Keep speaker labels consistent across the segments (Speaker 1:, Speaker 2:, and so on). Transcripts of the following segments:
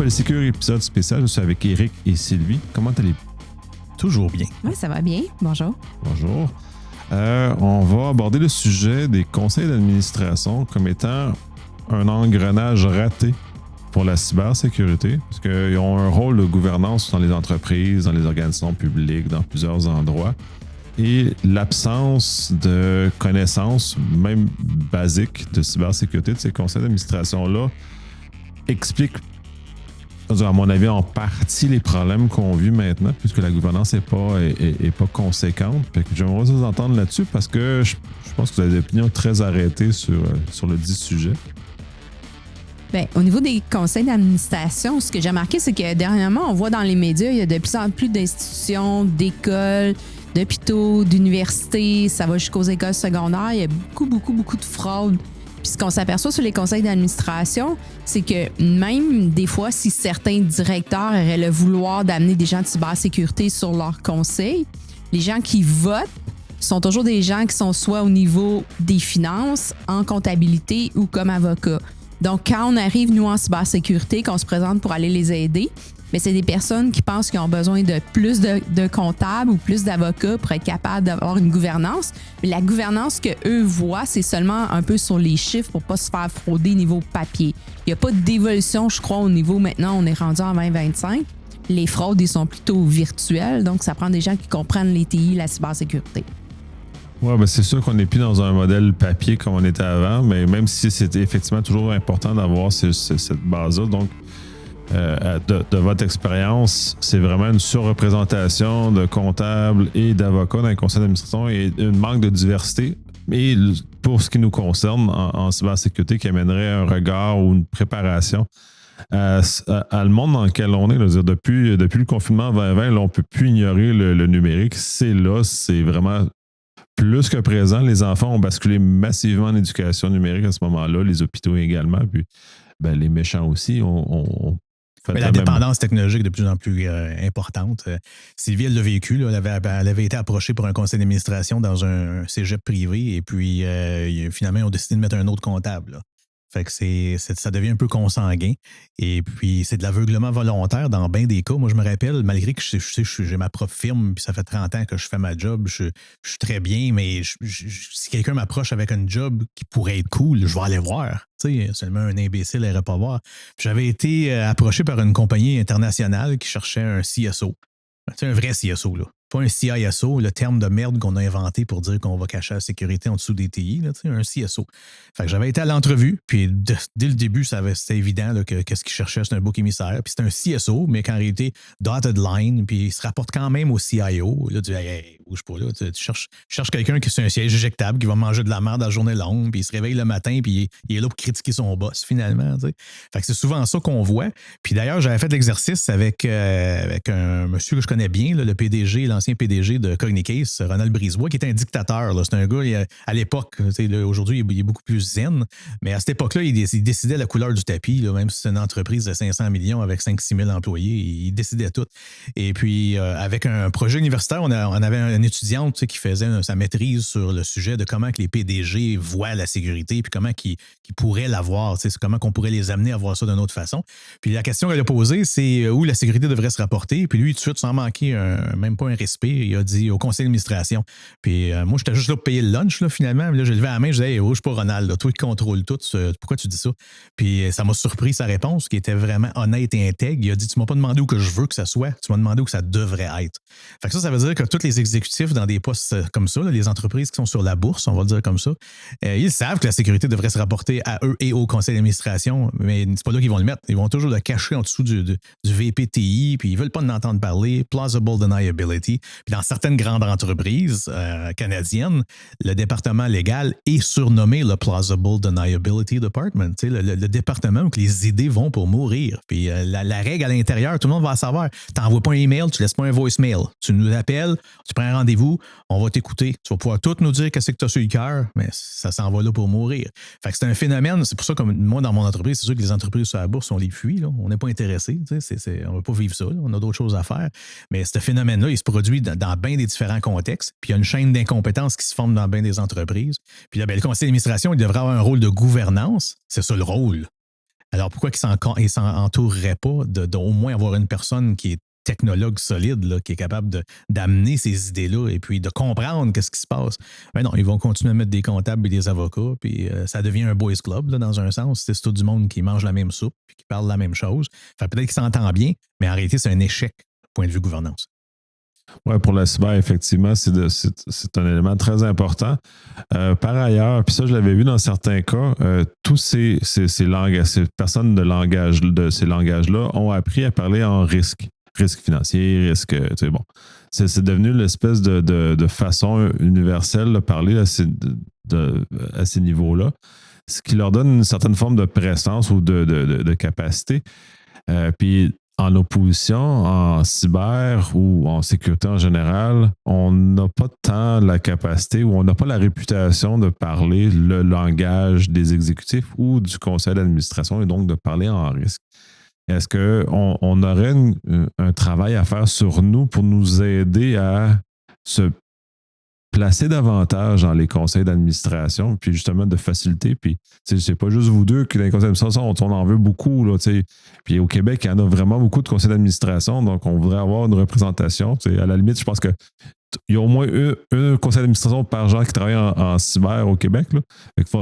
Speaker 1: Policycure, épisode spécial. Je suis avec Éric et Sylvie. Comment allez-vous?
Speaker 2: Toujours bien.
Speaker 3: Oui, ça va bien. Bonjour.
Speaker 1: Bonjour. On va aborder le sujet des conseils d'administration comme étant un engrenage raté pour la cybersécurité, parce qu'ils ont un rôle de gouvernance dans les entreprises, dans les organisations publiques, dans plusieurs endroits. Et l'absence de connaissances, même basiques, de cybersécurité de ces conseils d'administration-là explique, à mon avis, en partie les problèmes qu'on vit maintenant, puisque la gouvernance n'est pas conséquente. J'aimerais vous entendre là-dessus parce que je pense que vous avez des opinions très arrêtées sur le dit sujet.
Speaker 3: Bien, au niveau des conseils d'administration, ce que j'ai remarqué, c'est que dernièrement, on voit dans les médias, il y a de plus en plus d'institutions, d'écoles, d'hôpitaux, d'universités, ça va jusqu'aux écoles secondaires. Il y a beaucoup de fraude. Puis ce qu'on s'aperçoit sur les conseils d'administration, c'est que même des fois, si certains directeurs auraient le vouloir d'amener des gens de cybersécurité sur leur conseil, les gens qui votent sont toujours des gens qui sont soit au niveau des finances, en comptabilité ou comme avocats. Donc, quand on arrive, nous, en cybersécurité, qu'on se présente pour aller les aider, mais c'est des personnes qui pensent qu'ils ont besoin de plus de comptables ou plus d'avocats pour être capables d'avoir une gouvernance. Mais la gouvernance qu'eux voient, c'est seulement un peu sur les chiffres pour ne pas se faire frauder niveau papier. Il n'y a pas d'évolution, je crois, au niveau maintenant, on est rendu en 2025. Les fraudes, ils sont plutôt virtuelles, donc ça prend des gens qui comprennent les TI, la cybersécurité.
Speaker 1: Oui, ben c'est sûr qu'on n'est plus dans un modèle papier comme on était avant, mais même si c'était effectivement toujours important d'avoir cette base-là. Donc, de votre expérience, c'est vraiment une surreprésentation de comptables et d'avocats dans les conseils d'administration et un manque de diversité. Et pour ce qui nous concerne en cybersécurité, qui amènerait un regard ou une préparation à le monde dans lequel on est. Là, depuis le confinement 2020, là, on ne peut plus ignorer le numérique. C'est là, c'est vraiment plus que présent. Les enfants ont basculé massivement en éducation numérique à ce moment-là, les hôpitaux également, puis les méchants aussi ont
Speaker 2: mais la dépendance technologique est de plus en plus importante. Sylvie, elle l'a vécu. Là, elle avait été approchée pour un conseil d'administration dans un cégep privé et puis finalement, ils ont décidé de mettre un autre comptable. Là. Fait que ça devient un peu consanguin. Et puis, c'est de l'aveuglement volontaire dans bien des cas. Moi, je me rappelle, malgré que j'ai ma propre firme, puis ça fait 30 ans que je fais ma job, je suis très bien, mais si quelqu'un m'approche avec un job qui pourrait être cool, je vais aller voir. Tu sais, seulement un imbécile n'irait pas voir. Puis j'avais été approché par une compagnie internationale qui cherchait un CSO. Tu sais, un vrai CSO, là. Pas un CISO, le terme de merde qu'on a inventé pour dire qu'on va cacher la sécurité en dessous des TI, là, un CSO. Fait que j'avais été à l'entrevue, puis dès le début, c'était évident là, que ce qu'il cherchait, c'était un bouc émissaire. Puis c'était un CSO, mais qu'en réalité, dotted line, puis il se rapporte quand même au CIO. Là, tu dis, hey, bouge pas, là, tu cherches quelqu'un qui est sur un siège éjectable, qui va manger de la merde à la journée longue, puis il se réveille le matin, puis il est là pour critiquer son boss, finalement. Tu sais. Fait que c'est souvent ça qu'on voit. Puis d'ailleurs, j'avais fait l'exercice avec un monsieur que je connais bien, là, le PDG, l'ancien PDG de Cognicase, Ronald Brisebois, qui était un dictateur. Là. C'est un gars, à l'époque, aujourd'hui, il est beaucoup plus zen, mais à cette époque-là, il décidait la couleur du tapis, là, même si c'est une entreprise de 500 millions avec 5-6 000 employés, il décidait tout. Et puis, avec un projet universitaire, on avait une étudiante qui faisait sa maîtrise sur le sujet de comment que les PDG voient la sécurité, puis comment qu'ils pourraient l'avoir, comment qu'on pourrait les amener à voir ça d'une autre façon. Puis la question qu'elle a posée, c'est où la sécurité devrait se rapporter. Puis lui, tout de suite, sans manquer même pas un respect, il a dit au conseil d'administration. Puis moi, j'étais juste là pour payer le lunch, là, finalement. Là, j'ai levé la main, je disais, hey, rouge pas Ronald, là, toi qui contrôles tout, pourquoi tu dis ça? Puis ça m'a surpris sa réponse, qui était vraiment honnête et intègre. Il a dit, tu m'as pas demandé où que je veux que ça soit, tu m'as demandé où que ça devrait être. Fait que ça veut dire que tous les exécutifs dans des postes comme ça, là, les entreprises qui sont sur la bourse, on va le dire comme ça, ils savent que la sécurité devrait se rapporter à eux et au conseil d'administration, mais c'est pas là qu'ils vont le mettre. Ils vont toujours le cacher en dessous du VPTI, puis ils veulent pas en entendre parler, plausible deniability. Puis dans certaines grandes entreprises canadiennes, le département légal est surnommé le Plausible Deniability Department, le département où les idées vont pour mourir. Puis la règle à l'intérieur, tout le monde va la savoir. Tu n'envoies pas un email, tu ne laisses pas un voicemail. Tu nous appelles, tu prends un rendez-vous, on va t'écouter. Tu vas pouvoir tout nous dire qu'est-ce que tu as sur le cœur, mais ça s'en va là pour mourir. Fait que c'est un phénomène, c'est pour ça que moi, dans mon entreprise, c'est sûr que les entreprises sur la bourse, on les fuit. Là. On n'est pas intéressés. On ne va pas vivre ça. Là. On a d'autres choses à faire. Mais ce phénomène-là, il se produit dans bien des différents contextes. Puis il y a une chaîne d'incompétences qui se forme dans bien des entreprises. Puis là, le conseil d'administration, il devrait avoir un rôle de gouvernance. C'est ça le rôle. Alors, pourquoi ils ne s'entoureraient pas d'au moins avoir une personne qui est technologue solide, là, qui est capable d'amener ces idées-là et puis de comprendre qu'est-ce qui se passe? Ben non, ils vont continuer à mettre des comptables et des avocats, puis ça devient un boys club, là, dans un sens. C'est tout du monde qui mange la même soupe puis qui parle la même chose. Fait peut-être qu'ils s'entendent bien, mais en réalité, c'est un échec du point de vue gouvernance.
Speaker 1: Oui, pour la cyber, effectivement, c'est un élément très important. Par ailleurs, puis ça, je l'avais vu dans certains cas, tous ces personnes de ces langages-là ont appris à parler en risque. Risque financier, risque, tu sais, bon. C'est devenu l'espèce de façon universelle de parler à ces niveaux-là, ce qui leur donne une certaine forme de présence ou de capacité. Puis, en opposition, en cyber ou en sécurité en général, on n'a pas tant la capacité ou on n'a pas la réputation de parler le langage des exécutifs ou du conseil d'administration et donc de parler en risque. Est-ce qu'on aurait un travail à faire sur nous pour nous aider à se placer davantage dans les conseils d'administration, puis justement de faciliter. Puis, c'est pas juste vous deux que dans les conseils d'administration, on en veut beaucoup. Là, puis au Québec, il y en a vraiment beaucoup de conseils d'administration, donc on voudrait avoir une représentation. À la limite, je pense que il y a au moins un conseil d'administration par genre qui travaille en cyber au Québec. Là.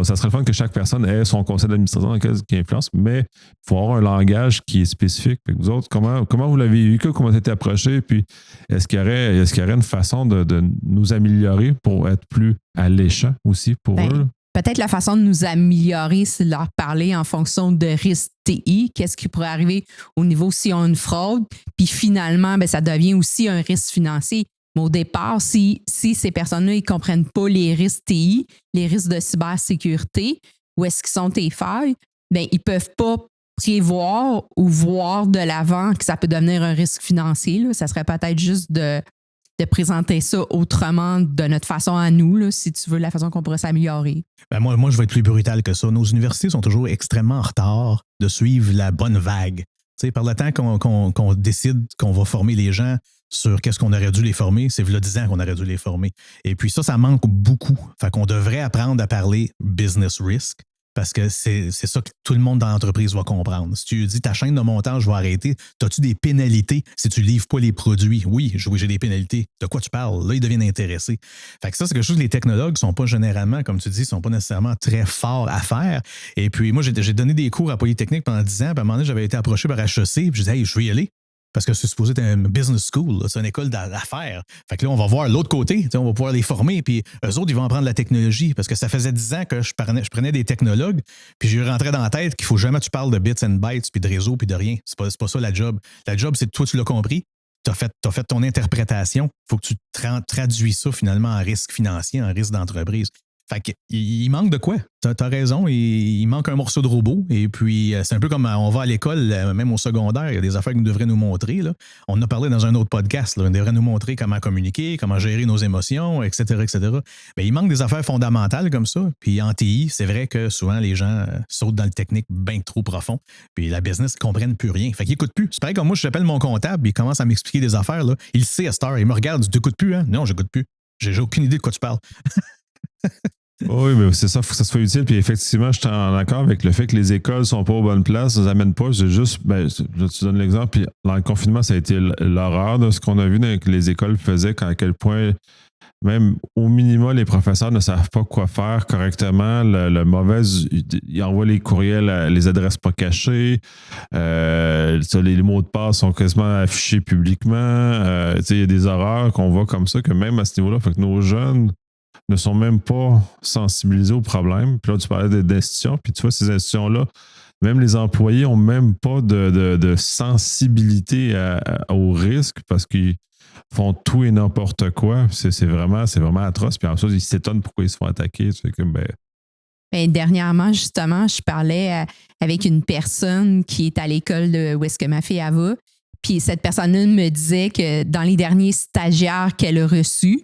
Speaker 1: Ça serait le fun que chaque personne ait son conseil d'administration qui influence, mais il faut avoir un langage qui est spécifique. Fait que vous autres, comment vous l'avez vécu, comment vous avez été approché, puis est-ce qu'il y aurait une façon de nous améliorer pour être plus alléchant aussi pour eux? Là?
Speaker 3: Peut-être la façon de nous améliorer, c'est de leur parler en fonction de risques TI. Qu'est-ce qui pourrait arriver au niveau si on a une fraude? Puis finalement, ça devient aussi un risque financier. Mais au départ, si ces personnes-là ne comprennent pas les risques TI, les risques de cybersécurité, où est-ce qu'ils sont tes failles, ils ne peuvent pas prévoir ou voir de l'avant que ça peut devenir un risque financier. Là. Ça serait peut-être juste de présenter ça autrement de notre façon à nous, là, si tu veux, la façon qu'on pourrait s'améliorer.
Speaker 2: Moi, je vais être plus brutal que ça. Nos universités sont toujours extrêmement en retard de suivre la bonne vague. T'sais, par le temps qu'on décide qu'on va former les gens sur qu'est-ce qu'on aurait dû les former, c'est v'là 10 ans qu'on aurait dû les former. Et puis ça manque beaucoup. Fait qu'on devrait apprendre à parler business risk parce que c'est ça que tout le monde dans l'entreprise va comprendre. Si tu dis ta chaîne de montage va arrêter, as-tu des pénalités si tu ne livres pas les produits? Oui, j'ai des pénalités. De quoi tu parles? Là, ils deviennent intéressés. Fait que ça, c'est quelque chose que les technologues ne sont pas généralement, comme tu dis, ne sont pas nécessairement très forts à faire. Et puis moi, j'ai donné des cours à Polytechnique pendant 10 ans. Puis à un moment donné, j'avais été approché par HEC. Puis je disais, hey, je veux y aller. Parce que c'est supposé être un business school, là, c'est une école d'affaires. Fait que là, on va voir l'autre côté, on va pouvoir les former, puis eux autres, ils vont apprendre la technologie. Parce que ça faisait 10 ans que je prenais des technologues, puis je lui rentrais dans la tête qu'il faut jamais que tu parles de bits and bytes, puis de réseau, puis de rien. C'est pas ça la job. La job, c'est que toi, tu l'as compris, t'as fait ton interprétation. Il faut que tu traduis ça finalement en risque financier, en risque d'entreprise. Fait qu'il manque de quoi? T'as raison, il manque un morceau de robot. Et puis, c'est un peu comme on va à l'école, même au secondaire, il y a des affaires qu'ils devraient nous montrer. Là. On en a parlé dans un autre podcast. Là. Ils devraient nous montrer comment communiquer, comment gérer nos émotions, etc., etc. Mais il manque des affaires fondamentales comme ça. Puis en TI, c'est vrai que souvent, les gens sautent dans le technique bien trop profond. Puis la business ne comprennent plus rien. Fait qu'ils n'écoutent plus. C'est pareil comme moi, j'appelle mon comptable, il commence à m'expliquer des affaires. Là. Il sait à cette heure, il me regarde, tu n'écoutes plus, hein? Non, je n'écoute plus. J'ai aucune idée de quoi tu parles.
Speaker 1: Oui, mais c'est ça, il faut que ça soit utile. Puis effectivement, je suis en accord avec le fait que les écoles ne sont pas aux bonnes places, ça ne nous amène pas. C'est juste, je te donne l'exemple. Puis dans le confinement, ça a été l'horreur de ce qu'on a vu que les écoles faisaient, à quel point, même au minimum, les professeurs ne savent pas quoi faire correctement. Ils envoient les courriels, les adresses pas cachées. Les mots de passe sont quasiment affichés publiquement. Il y a des horreurs qu'on voit comme ça, que même à ce niveau-là, fait que nos jeunes ne sont même pas sensibilisés au problème. Puis là, tu parlais d'institutions, puis tu vois, ces institutions-là, même les employés n'ont même pas de sensibilité au risque parce qu'ils font tout et n'importe quoi. C'est vraiment atroce. Puis ensuite, ils s'étonnent pourquoi ils se font attaquer. Tu sais,
Speaker 3: dernièrement, justement, je parlais avec une personne qui est à l'école où est-ce que ma fille va. Puis cette personne-là me disait que dans les derniers stagiaires qu'elle a reçus,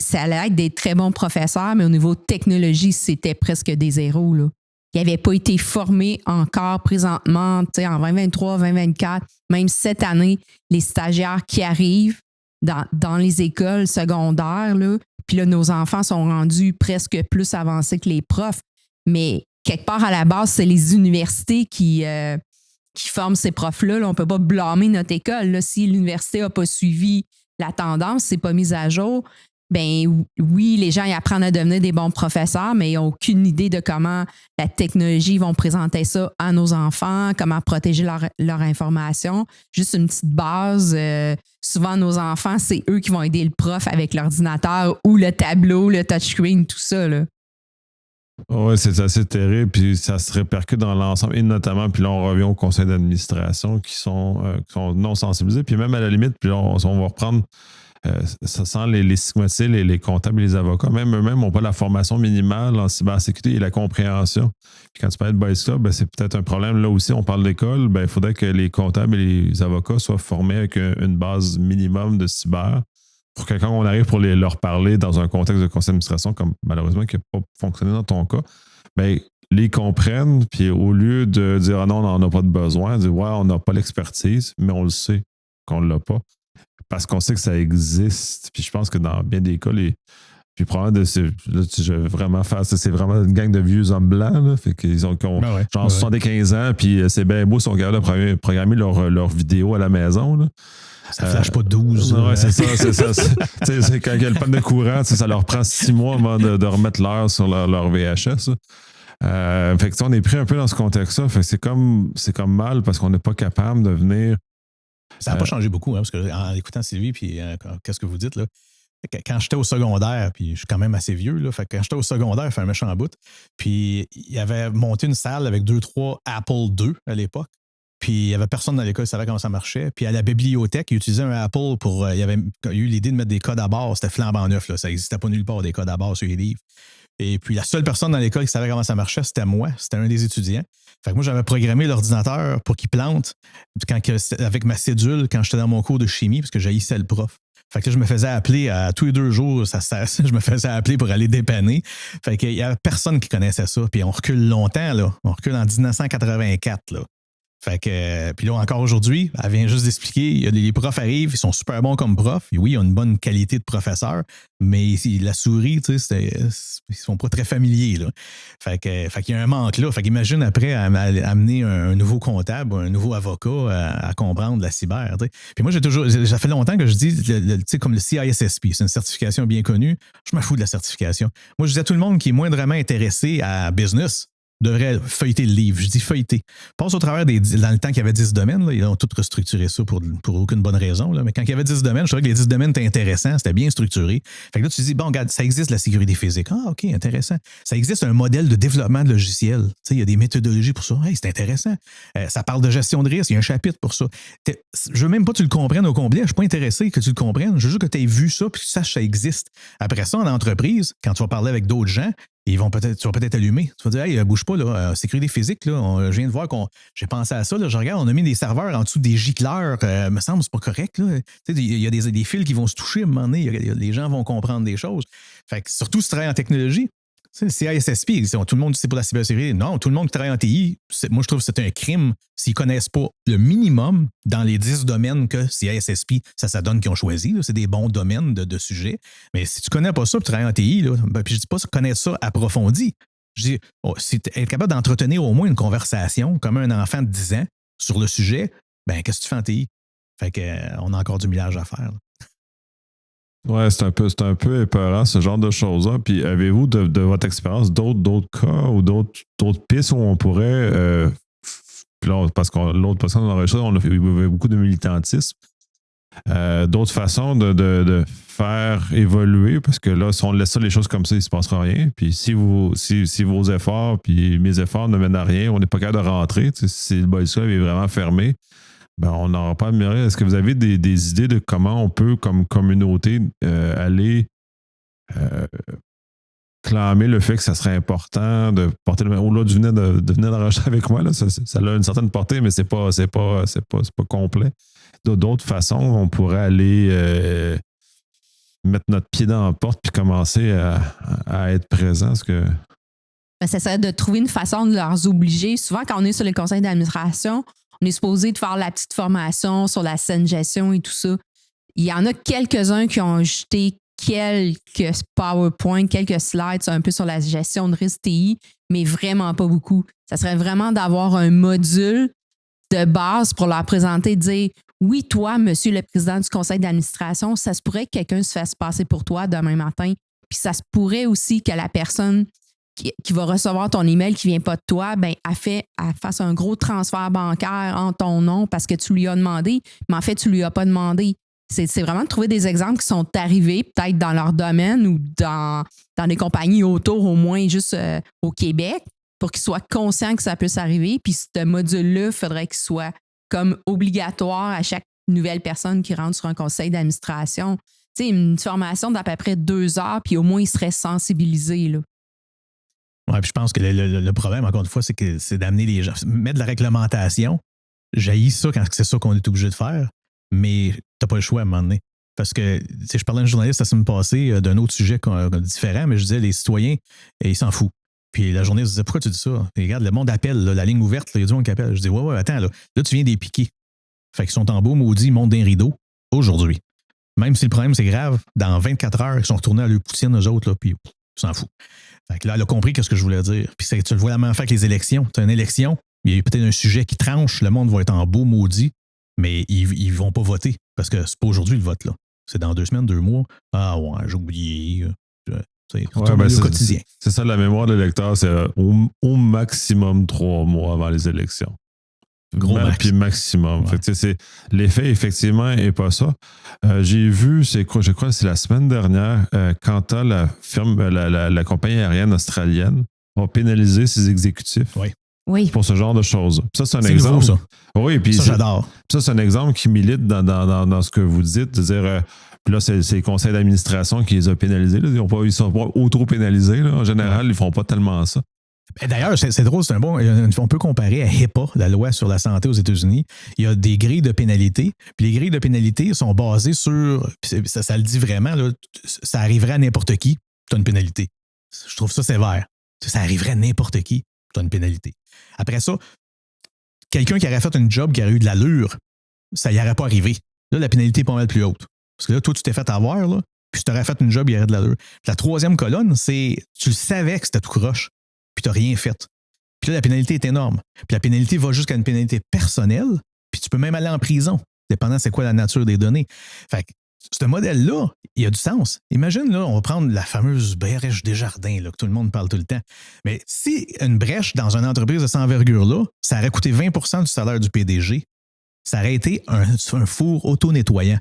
Speaker 3: ça allait être des très bons professeurs, mais au niveau technologie, c'était presque des zéros. Là. Ils n'avaient pas été formés encore présentement, en 2023, 2024, même cette année, les stagiaires qui arrivent dans les écoles secondaires, là, puis là, nos enfants sont rendus presque plus avancés que les profs, mais quelque part, à la base, c'est les universités qui forment ces profs-là. Là, on ne peut pas blâmer notre école. Là. Si l'université n'a pas suivi la tendance, c'est pas mis à jour, ben oui, les gens ils apprennent à devenir des bons professeurs, mais ils n'ont aucune idée de comment la technologie vont présenter ça à nos enfants, comment protéger leur information. Juste une petite base. Souvent, nos enfants, c'est eux qui vont aider le prof avec l'ordinateur ou le tableau, le touchscreen, tout ça. Là.
Speaker 1: Oui, c'est assez terrible, puis ça se répercute dans l'ensemble, et notamment, puis là, on revient au conseil d'administration qui sont non sensibilisés, puis même à la limite, puis là, on va reprendre, ça sent les stigmatiser, les comptables et les avocats, même eux-mêmes n'ont pas la formation minimale en cybersécurité et la compréhension. Puis quand tu parles de Boys Club, ben, c'est peut-être un problème. Là aussi, on parle d'école, ben, il faudrait que les comptables et les avocats soient formés avec une base minimum de cyber, pour que quand on arrive pour leur parler dans un contexte de conseil d'administration, comme malheureusement qui n'a pas fonctionné dans ton cas, bien, les comprennent, puis au lieu de dire ah non, on n'en a pas de besoin, dire ouais, on n'a pas l'expertise, mais on le sait qu'on ne l'a pas. Parce qu'on sait que ça existe. Puis je pense que dans bien des cas, puis probablement, là, je vais vraiment faire ça. C'est vraiment une gang de vieux hommes blancs. Là, fait qu'ils ont genre 75 ans, puis c'est bien beau, ils sont capables de programmer leur vidéo à la maison. Là.
Speaker 2: Ça flash pas 12.
Speaker 1: Ouais, c'est ça. C'est quand il y a le panne de courant, ça leur prend 6 mois avant de remettre l'heure sur leur VHS. Fait que on est pris un peu dans ce contexte-là. Fait que c'est comme mal parce qu'on n'est pas capable de venir.
Speaker 2: Ça n'a pas changé beaucoup, hein, parce que en écoutant Sylvie, puis qu'est-ce que vous dites, là? Quand j'étais au secondaire, puis je suis quand même assez vieux, là, fait que quand j'étais au secondaire, il fait un méchant bout, puis il avait monté une salle avec 2-3 Apple II à l'époque, puis il n'y avait personne dans l'école qui savait comment ça marchait, puis à la bibliothèque, il utilisait un Apple pour... il avait eu l'idée de mettre des codes à barre, c'était flambant neuf, là, ça n'existait pas nulle part, des codes à barre sur les livres. Et puis la seule personne dans l'école qui savait comment ça marchait, c'était moi, c'était un des étudiants. Fait que moi, j'avais programmé l'ordinateur pour qu'il plante avec ma cédule quand j'étais dans mon cours de chimie, parce que j'haïssais le prof. Fait que là, je me faisais appeler tous les 2 jours, je me faisais appeler pour aller dépanner. Fait qu'il y avait personne qui connaissait ça. Puis on recule longtemps, là. On recule en 1984, là. Fait que, puis là, encore aujourd'hui, elle vient juste d'expliquer, les profs arrivent, ils sont super bons comme profs. Et oui, ils ont une bonne qualité de professeur, mais la souris, tu sais, ils sont pas très familiers, là. Fait qu'il y a un manque là. Fait qu'imagine après amener un nouveau comptable ou un nouveau avocat à comprendre la cyber, tu sais. Puis moi, ça fait longtemps que je dis, tu sais, comme le CISSP, c'est une certification bien connue. Je m'en fous de la certification. Moi, je dis à tout le monde qui est moindrement intéressé à business, devrait feuilleter le livre. Je dis feuilleter. Passe au travers dans le temps qu'il y avait 10 domaines, là, ils ont tout restructuré ça pour aucune bonne raison. Là. Mais quand il y avait 10 domaines, je trouvais que les 10 domaines étaient intéressants, c'était bien structuré. Fait que là, tu te dis, bon, regarde, ça existe la sécurité physique. Ah, OK, intéressant. Ça existe un modèle de développement de logiciels. Tu sais, il y a des méthodologies pour ça. Hey, c'est intéressant. Ça parle de gestion de risque, il y a un chapitre pour ça. Je veux même pas que tu le comprennes au complet. Je suis pas intéressé que tu le comprennes. Je veux juste que tu aies vu ça puis que tu saches que ça existe. Après ça, en entreprise, quand tu vas parler avec d'autres gens, tu vas peut-être allumer. Tu vas dire, hey, bouge pas, là, sécurité physique, là, je viens de voir j'ai pensé à ça, là, je regarde, on a mis des serveurs en dessous des gicleurs, me semble, c'est pas correct, là. Tu sais, il y a des fils qui vont se toucher à un moment donné, les gens vont comprendre des choses. Fait que surtout si tu travailles en technologie, le CISSP, tout le monde dit c'est pour la cybersécurité. Non, tout le monde qui travaille en TI, moi, je trouve que c'est un crime s'ils ne connaissent pas le minimum dans les 10 domaines que CISSP, ça donne qu'ils ont choisi. Là, c'est des bons domaines de sujets. Mais si tu ne connais pas ça et tu travailles en TI, là, puis je ne dis pas connaître ça approfondi. Je dis, si tu es capable d'entretenir au moins une conversation comme un enfant de 10 ans sur le sujet, ben qu'est-ce que tu fais en TI? Fait qu'on a encore du millage à faire. Là.
Speaker 1: Ouais, c'est un peu épeurant, ce genre de choses-là. Puis avez-vous, de votre expérience, d'autres cas ou d'autres pistes où on pourrait, puis là, parce que l'autre personne on a fait beaucoup de militantisme, d'autres façons de faire évoluer, parce que là, si on laisse ça, les choses comme ça, il ne se passera rien. Puis si vos efforts, puis mes efforts ne mènent à rien, on n'est pas capable de rentrer, si le Boys Club est vraiment fermé, ben, on n'aura pas admiré. Est-ce que vous avez des idées de comment on peut, comme communauté, aller clamer le fait que ça serait important de porter le au-delà du venir d'enregistrer avec moi, là, ça a une certaine portée, mais c'est pas complet. D'autres façons, on pourrait aller mettre notre pied dans la porte puis commencer à être présent.
Speaker 3: Ben, ça serait de trouver une façon de leur obliger. Souvent, quand on est sur le conseil d'administration, on est supposé de faire la petite formation sur la saine gestion et tout ça. Il y en a quelques-uns qui ont ajouté quelques PowerPoint, quelques slides un peu sur la gestion de risque TI, mais vraiment pas beaucoup. Ça serait vraiment d'avoir un module de base pour leur présenter, dire oui, toi, monsieur le président du conseil d'administration, ça se pourrait que quelqu'un se fasse passer pour toi demain matin. Puis ça se pourrait aussi que la personne qui va recevoir ton email qui ne vient pas de toi, ben, elle fasse un gros transfert bancaire en ton nom parce que tu lui as demandé, mais en fait, tu ne lui as pas demandé. C'est vraiment de trouver des exemples qui sont arrivés peut-être dans leur domaine ou dans des compagnies autour, au moins juste au Québec, pour qu'ils soient conscients que ça peut s'arriver. Puis ce module-là, il faudrait qu'il soit comme obligatoire à chaque nouvelle personne qui rentre sur un conseil d'administration. Tu sais, une formation d'à peu près 2 heures, puis au moins, ils seraient sensibilisés, là.
Speaker 2: Oui, puis je pense que le problème, encore une fois, c'est d'amener les gens, mettre de la réglementation. J'haïs ça quand c'est ça qu'on est obligé de faire, mais t'as pas le choix à un moment donné. Parce que, tu sais, je parlais à un journaliste la semaine passée d'un autre sujet différent, mais je disais, les citoyens, ils s'en foutent. Puis la journaliste disait, pourquoi tu dis ça? Et regarde, le monde appelle, là, la ligne ouverte, il y a du monde qui appelle. Je dis, ouais, attends, là, tu viens des piquer. Fait qu'ils sont en beau maudit, ils montent d'un rideau aujourd'hui. Même si le problème, c'est grave, dans 24 heures, ils sont retournés à leur poutine, eux autres, là, puis ils s'en foutent. Fait que là, elle a compris ce que je voulais dire. Puis tu le vois la même affaire avec les élections. Tu as une élection, il y a peut-être un sujet qui tranche, le monde va être en beau maudit, mais ils vont pas voter parce que c'est pas aujourd'hui le vote, là. C'est dans 2 semaines, 2 mois. Ah ouais, j'ai oublié. C'est le quotidien.
Speaker 1: C'est ça, la mémoire de l'électeur, c'est au maximum 3 mois avant les élections.
Speaker 2: Gros max.
Speaker 1: Puis maximum.
Speaker 2: Ouais.
Speaker 1: Fait que, l'effet, effectivement, n'est pas ça. J'ai vu, je crois que c'est la semaine dernière, quand la compagnie aérienne australienne a pénalisé ses exécutifs
Speaker 3: Oui.
Speaker 1: pour ce genre de choses. Ça, c'est un
Speaker 2: c'est
Speaker 1: exemple.
Speaker 2: Nouveau, ça.
Speaker 1: Oui, puis
Speaker 2: ça, j'adore.
Speaker 1: Ça, c'est un exemple qui milite dans ce que vous dites, de dire... puis là, c'est les conseils d'administration qui les ont pénalisés. Là. Ils sont pas auto-pénalisés. Là. En général, ils ne font pas tellement ça.
Speaker 2: D'ailleurs, c'est drôle, on peut comparer à HIPAA, la loi sur la santé aux États-Unis. Il y a des grilles de pénalité. Puis les grilles de pénalité sont basées sur, ça le dit vraiment, là, ça arriverait à n'importe qui, tu as une pénalité. Je trouve ça sévère. Ça arriverait à n'importe qui, tu as une pénalité. Après ça, quelqu'un qui aurait fait un job qui aurait eu de l'allure, ça n'y aurait pas arrivé. Là, la pénalité est pas mal plus haute. Parce que là, toi, tu t'es fait avoir, là, puis tu aurais fait un job, il y aurait de l'allure. Puis la 3e colonne, c'est tu le savais que c'était tout croche, puis tu n'as rien fait. Puis là, la pénalité est énorme. Puis la pénalité va jusqu'à une pénalité personnelle, puis tu peux même aller en prison, dépendant c'est quoi la nature des données. Fait que ce modèle-là, il a du sens. Imagine, là, on va prendre la fameuse brèche Desjardins, là, que tout le monde parle tout le temps. Mais si une brèche dans une entreprise de cette envergure-là, ça aurait coûté 20% du salaire du PDG, ça aurait été un four auto-nettoyant.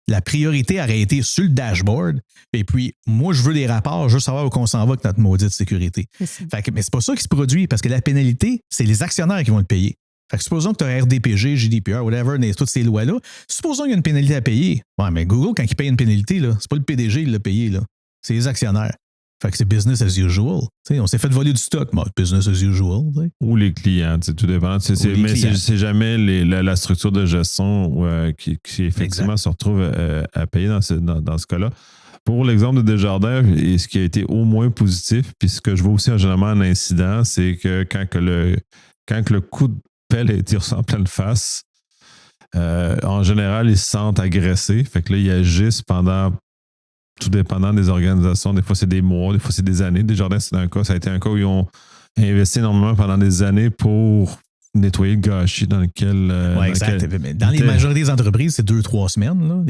Speaker 2: La priorité aurait été sur le dashboard. Et puis, moi, je veux des rapports, je veux savoir où on s'en va avec notre maudite sécurité. Fait que, mais c'est pas ça qui se produit, parce que la pénalité, c'est les actionnaires qui vont le payer. Fait que supposons que tu as RDPG, GDPR, whatever, toutes ces lois-là. Supposons qu'il y a une pénalité à payer. Ouais, mais Google, quand il paye une pénalité, là, c'est pas le PDG qui l'a payé, là. C'est les actionnaires. Fait que c'est business as usual. T'sais, on s'est fait voler du stock, mais business as usual. T'sais.
Speaker 1: Ou les clients, tout dépend. Mais c'est jamais la structure de gestion qui effectivement se retrouve à payer dans ce cas-là. Pour l'exemple de Desjardins, et ce qui a été au moins positif, puis ce que je vois aussi généralement en incident, c'est que quand le coup de pelle a été reçu en pleine face, en général, ils se sentent agressés. Fait que là, ils agissent tout dépendant des organisations. Des fois, c'est des mois, des fois, c'est des années. Desjardins, ça a été un cas où ils ont investi énormément pendant des années pour nettoyer le gâchis dans lequel...
Speaker 2: exact. Dans les majorités des entreprises, c'est 2-3 semaines, là,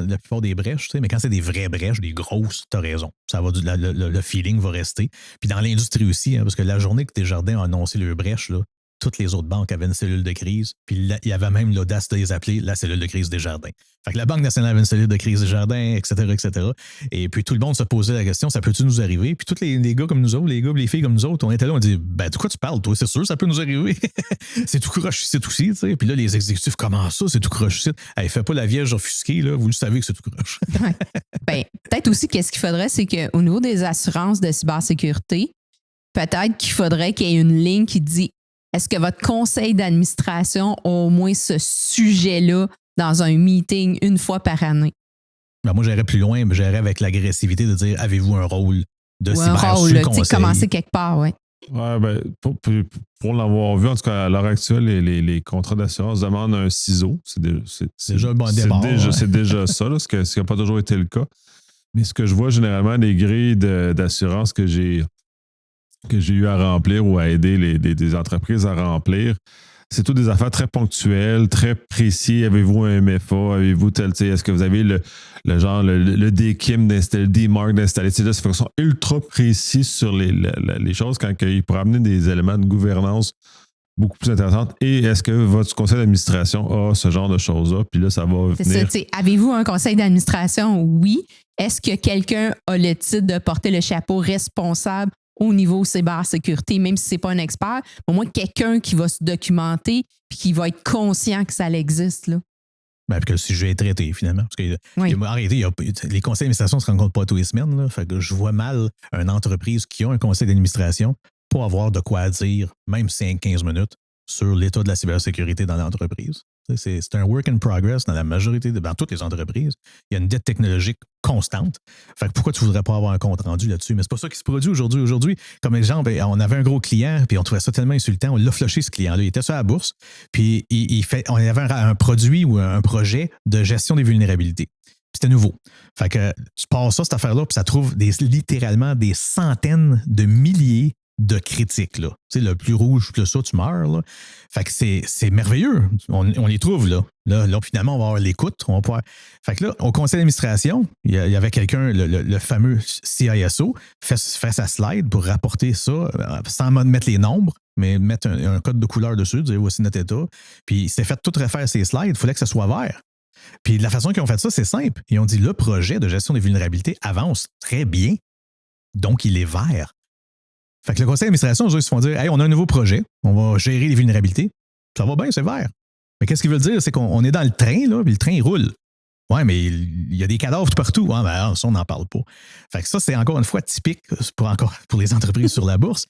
Speaker 2: la plupart des brèches. Mais quand c'est des vraies brèches, des grosses, tu as raison. Ça va le feeling va rester. Puis dans l'industrie aussi, parce que la journée que Desjardins a annoncé le brèche, là, toutes les autres banques avaient une cellule de crise, puis il y avait même l'audace de les appeler la cellule de crise Desjardins. Fait que la Banque nationale avait une cellule de crise Desjardins, etc. Et puis tout le monde se posait la question, ça peut-tu nous arriver? Puis tous les gars comme nous autres, les gars et les filles comme nous autres, on était là, on dit, de quoi tu parles, toi? C'est sûr, ça peut nous arriver. C'est tout croche ici aussi, tu sais. Puis là, les exécutifs, comment ça, c'est tout croche ici? Elle fait pas la vierge offusquée, là, vous le savez que c'est tout croche.
Speaker 3: Ouais. Peut-être aussi, qu'est-ce qu'il faudrait, c'est qu'au niveau des assurances de cybersécurité, peut-être qu'il faudrait qu'il y ait une ligne qui dit est-ce que votre conseil d'administration a au moins ce sujet-là dans un meeting une fois par année?
Speaker 2: Ben moi, j'irais plus loin, mais j'irais avec l'agressivité de dire avez-vous un rôle de cyber sur le conseil?
Speaker 3: Commencer quelque part, oui.
Speaker 1: Ouais, ben, pour l'avoir vu, en tout cas, à l'heure actuelle, les contrats d'assurance demandent un ciseau. C'est
Speaker 2: déjà un bon départ.
Speaker 1: C'est déjà ça, là, ce qui n'a pas toujours été le cas. Mais ce que je vois généralement, les grilles d'assurance que j'ai que j'ai eu à remplir ou à aider des entreprises à remplir, c'est toutes des affaires très ponctuelles, très précis. Avez-vous un MFA? Avez-vous tel, est-ce que vous avez le DKIM d'installer, le DMARC d'installer? C'est de façon ultra précis sur les choses quand il pourrait amener des éléments de gouvernance beaucoup plus intéressants. Et est-ce que votre conseil d'administration a ce genre de choses-là? Puis là, ça va venir.
Speaker 3: C'est ça, avez-vous un conseil d'administration? Oui. Est-ce que quelqu'un a le titre de porter le chapeau responsable au niveau cybersécurité, même si ce n'est pas un expert, au moins quelqu'un qui va se documenter et qui va être conscient que ça existe, là.
Speaker 2: Ben, puis que le sujet est traité, finalement. Parce que, en réalité, les conseils d'administration ne se rencontrent pas tous les semaines. Là, fait que je vois mal une entreprise qui a un conseil d'administration pour avoir de quoi dire, même 5-15 minutes, sur l'état de la cybersécurité dans l'entreprise. C'est un work in progress dans la majorité, dans toutes les entreprises. Il y a une dette technologique constante. Fait que pourquoi tu ne voudrais pas avoir un compte rendu là-dessus? Mais c'est pas ça qui se produit aujourd'hui. Aujourd'hui, comme exemple, on avait un gros client, puis on trouvait ça tellement insultant. On l'a flushé, ce client-là. Il était sur la bourse, puis on avait un produit ou un projet de gestion des vulnérabilités. C'était nouveau. Fait que tu passes ça, cette affaire-là, puis ça trouve littéralement des centaines de milliers de critiques, là. Tu sais, le plus rouge que ça, tu meurs, là. Fait que c'est merveilleux. On les trouve, là. Là, finalement, on va avoir l'écoute. On va pouvoir... Fait que là, au conseil d'administration, il y avait quelqu'un, le fameux CISO, fait sa slide pour rapporter ça, sans mettre les nombres, mais mettre un code de couleur dessus, dire voici notre état. Puis il s'est fait tout refaire ses slides. Il fallait que ça soit vert. Puis la façon qu'ils ont fait ça, c'est simple. Ils ont dit le projet de gestion des vulnérabilités avance très bien, donc il est vert. Fait que le conseil d'administration, eux, ils se font dire hey, on a un nouveau projet, on va gérer les vulnérabilités. Ça va bien, c'est vert. Mais qu'est-ce qu'ils veulent dire? C'est qu'on est dans le train, là, puis le train, il roule. Ouais, mais il y a des cadavres partout. Ouais, ben, ça, on n'en parle pas. Fait que ça, c'est encore une fois typique pour les entreprises sur la bourse.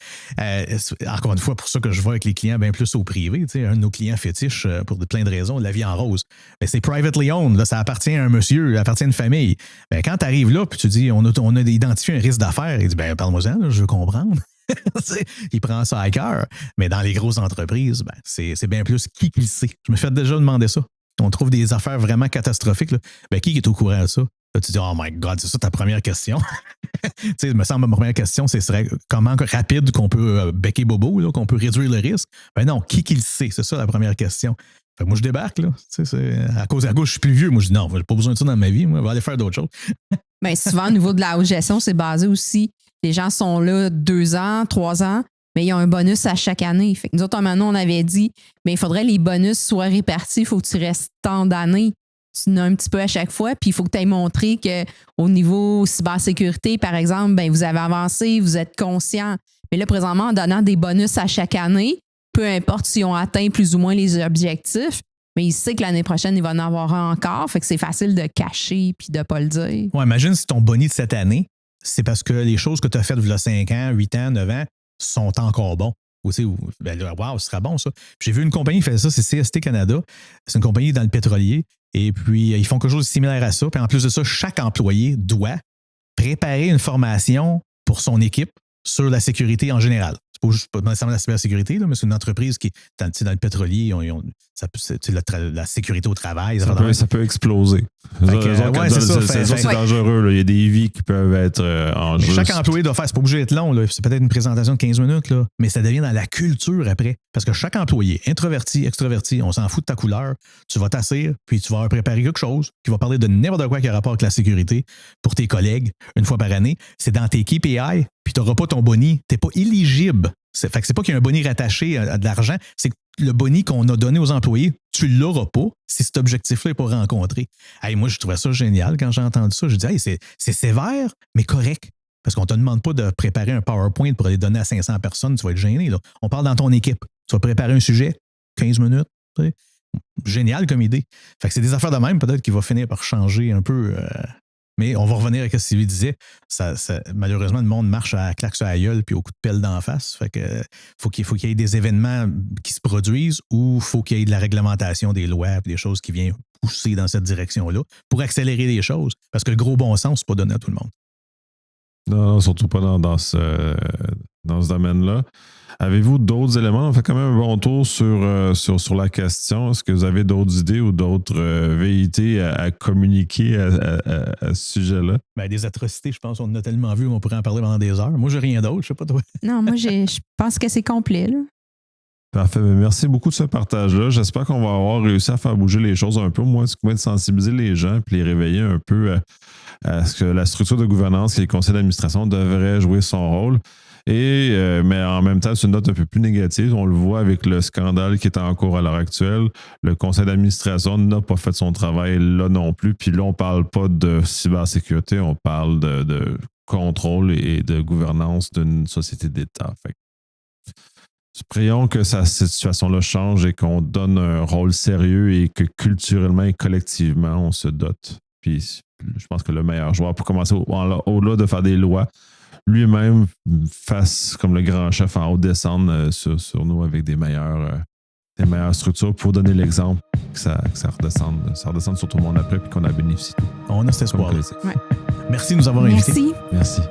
Speaker 2: Encore une fois, pour ça que je vois avec les clients bien plus au privé. Tu sais, un de nos clients fétiches, pour plein de raisons, la vie en rose. Ben, c'est privately owned. Là, ça appartient à un monsieur, ça appartient à une famille. Ben, quand tu arrives là, puis tu dis, on a identifié un risque d'affaires, il dit, ben, parle-moi-en, là, je veux comprendre. Il prend ça à cœur. Mais dans les grosses entreprises, ben, c'est bien plus qui le sait. Je me fais déjà demander ça. On trouve des affaires vraiment catastrophiques. Là. Ben, qui est au courant de ça? Là, tu dis, oh my God, c'est ça ta première question. Tu sais, il me semble que ma première question, c'est comment rapide qu'on peut becquer bobo, là, qu'on peut réduire le risque. Ben non, qui le sait? C'est ça la première question. Fait que moi, je débarque. Là. Tu sais, à cause je suis plus vieux. Moi, je dis non, j'ai pas besoin de ça dans ma vie. Moi, je vais aller faire d'autres choses.
Speaker 3: Bien, souvent, au niveau de la haute gestion, c'est basé aussi. Les gens sont là 2 ans, 3 ans. Mais ils ont un bonus à chaque année. Fait que nous autres, maintenant, on avait dit, mais il faudrait que les bonus soient répartis. Il faut que tu restes tant d'années. Tu en as un petit peu à chaque fois. Puis il faut que tu ailles montrer qu'au niveau cybersécurité, par exemple, ben, vous avez avancé, vous êtes conscient. Mais là, présentement, en donnant des bonus à chaque année, peu importe s'ils ont atteint plus ou moins les objectifs, mais il sait que l'année prochaine, il va en avoir un encore. Fait que c'est facile de cacher puis de ne pas le dire.
Speaker 2: Ouais, imagine si ton boni de cette année, c'est parce que les choses que tu as faites il y a 5 ans, 8 ans, 9 ans, sont encore bons. Ben là, wow, ce sera bon, ça. Puis j'ai vu une compagnie qui fait ça, c'est CST Canada. C'est une compagnie dans le pétrolier. Et puis, ils font quelque chose de similaire à ça. Puis en plus de ça, chaque employé doit préparer une formation pour son équipe sur la sécurité en général. C'est pas juste nécessairement la cybersécurité, là, mais c'est une entreprise qui est dans le pétrolier. C'est la sécurité au travail.
Speaker 1: Ça peut exploser. C'est dangereux. Là. Il y a des vies qui peuvent être en jeu.
Speaker 2: Chaque employé doit faire, c'est pas obligé d'être long. Là. C'est peut-être une présentation de 15 minutes, là, mais ça devient dans la culture après. Parce que chaque employé, introverti, extraverti, on s'en fout de ta couleur, tu vas t'asseoir, puis tu vas préparer quelque chose qui va parler de n'importe quoi qui a rapport avec la sécurité pour tes collègues une fois par année. C'est dans tes KPI, puis tu n'auras pas ton boni. Tu n'es pas éligible. Fait que c'est pas qu'il y a un boni rattaché à de l'argent, c'est que le boni qu'on a donné aux employés, tu ne l'auras pas si cet objectif-là n'est pas rencontré. Hey, moi, je trouvais ça génial quand j'ai entendu ça. Je dis, hey, c'est sévère, mais correct. Parce qu'on ne te demande pas de préparer un PowerPoint pour aller donner à 500 personnes, tu vas être gêné. Là. On parle dans ton équipe. Tu vas préparer un sujet, 15 minutes. Tu sais. Génial comme idée. Fait que c'est des affaires de même, peut-être qu'il va finir par changer un peu. Mais on va revenir à ce que Sylvie disait. Malheureusement, le monde marche à claque sur la gueule puis au coup de pelle d'en face. Fait que faut qu'il y ait des événements qui se produisent ou faut qu'il y ait de la réglementation des lois et des choses qui viennent pousser dans cette direction-là pour accélérer les choses. Parce que le gros bon sens, c'est pas donné à tout le monde.
Speaker 1: Non, surtout pas dans dans ce domaine-là. Avez-vous d'autres éléments? On fait quand même un bon tour sur la question. Est-ce que vous avez d'autres idées ou d'autres velléités à communiquer à ce sujet-là?
Speaker 2: Ben, des atrocités, je pense qu'on en a tellement vu, on pourrait en parler pendant des heures. Moi, j'ai rien d'autre, je sais pas toi.
Speaker 3: Non, moi, je pense que c'est complet, là.
Speaker 1: Parfait. Merci beaucoup de ce partage-là. J'espère qu'on va avoir réussi à faire bouger les choses un peu, moins de sensibiliser les gens et les réveiller un peu à ce que la structure de gouvernance et les conseils d'administration devraient jouer son rôle. Mais en même temps, c'est une note un peu plus négative. On le voit avec le scandale qui est en cours à l'heure actuelle. Le conseil d'administration n'a pas fait son travail là non plus. Puis là, on ne parle pas de cybersécurité, on parle de contrôle et de gouvernance d'une société d'État. Prions que cette situation-là change et qu'on donne un rôle sérieux et que culturellement et collectivement, on se dote. Puis je pense que le meilleur joueur pour commencer, au-delà de faire des lois, lui-même fasse comme le grand chef en haut, descendre sur nous avec des meilleures structures pour donner l'exemple, que ça redescende sur tout le monde après puis qu'on a bénéficié.
Speaker 2: On a cet espoir.
Speaker 3: Ouais.
Speaker 2: Merci de nous avoir invités.
Speaker 3: Merci.
Speaker 1: Merci.